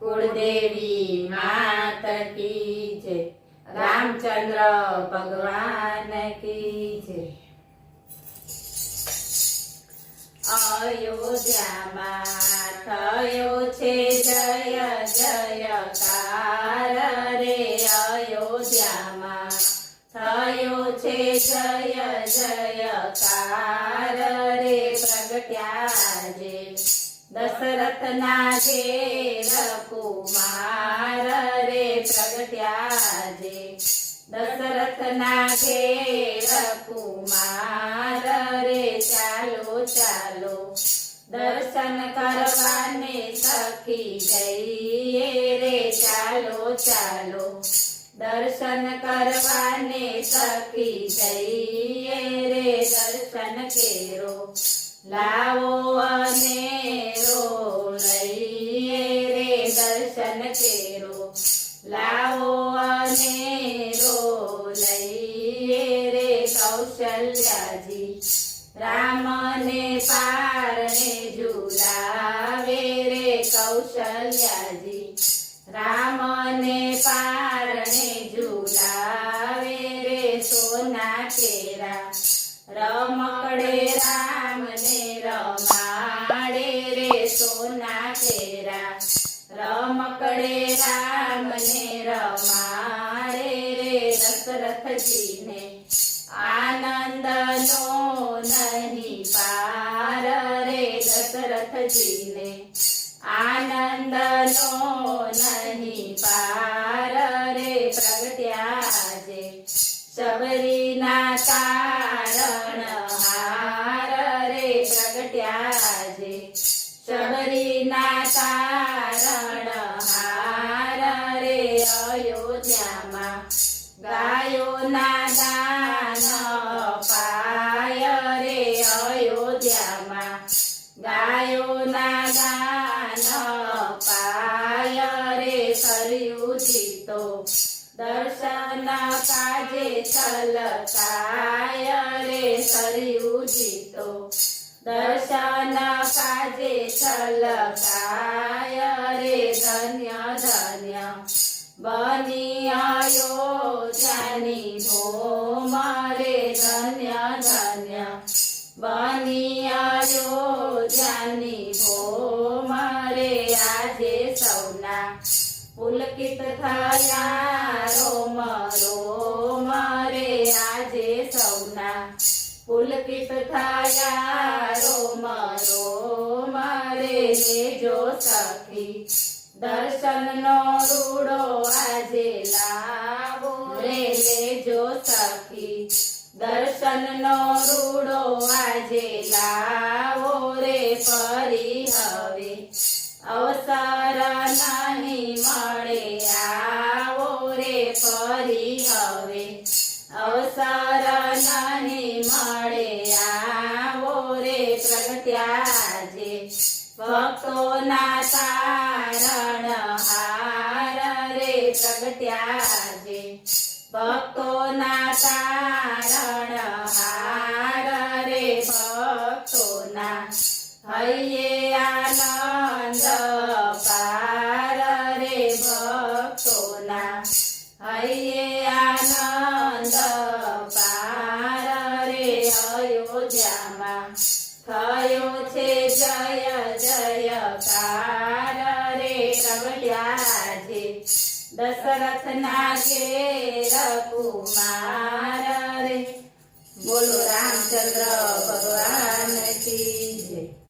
कुलदेवी मात की जय। रामचंद्र भगवान की जय। अयोध्याમાં થયો છે જય જયકાર રે। અયોધ્યામાં થયો છે જય જયકાર રે। પ્રગટ્યા જે દશરથના ઘેર કુમાર રે। પ્રગટ્યા જે દશરથના ઘેર કુમાર રે। ચાલો ચાલો દર્શન કરવાને સખી જઈએ રે। ચાલો ચાલો દર્શન કરવાને સખી જઈએ રે। દર્શન કેરો લાવો અનેરો લઈએ રે। દર્શન કેરો લાવો અનેરો લઈએ રે। કૌશલ્યાજી રામને પારણે ઝુલાવે રે। કૌશલ્યાજી રામને પારણે ઝુલાવે રે। સોના કેરા રમકડે રામને રમાડે રે। સોના કેરા રમકડે રામને રમાડે રે। દશરથજીને આનંદનો નહીં પાર રે। દશરથજીને આનંદનો નહીં પાર રે। પ્રગટ્યા જે શબરીના તારણહાર રે। પ્રગટ્યા જે શબરીના તારણહાર રે। અયોધ્યામાં ગાયોના દાન પાય રે। અયોધ્યામાં ગાયોના દાન પાય રે। સરયુજી તો દર્શન કાજે છલકાય રે। સરયુજી તો દર્શન કાજે છલકાય રે। ધન્ય ધન્ય બની અયોધ્યાની ભૂમ રે। ધન્ય ધન્ય બની અયોધ્યાની ભૂમ રે। આજે સૌના પુલકિત થયા રોમ રોમ રે। આજે સૌના પુલકિત થયા રોમ રોમ રે। લેજો સખી દર્શનનો રૂડો આજે લાવો રે। લેજો સખી દર્શનનો રૂડો આજે લાવો રે। ફરી હવે અવસર નહીં મળે આવો રે। ફરી હવે અવસર નહીં મળે આવો રે। પ્રગટ્યા જે ભક્તોના તારણહાર રે। પ્રગટ્યા જે ભક્તોના તારણહાર રે। ભક્તોના હૈયે આનંદ પાર રે। ભક્તોના હૈયે આનંદ પાર રે। અયોધ્યામાં થયો છે જય જયકાર રે। પ્રગટ્યા જે દશરથના ઘેર કુમાર રે। બોલો રામચંદ્ર ભગવાન કી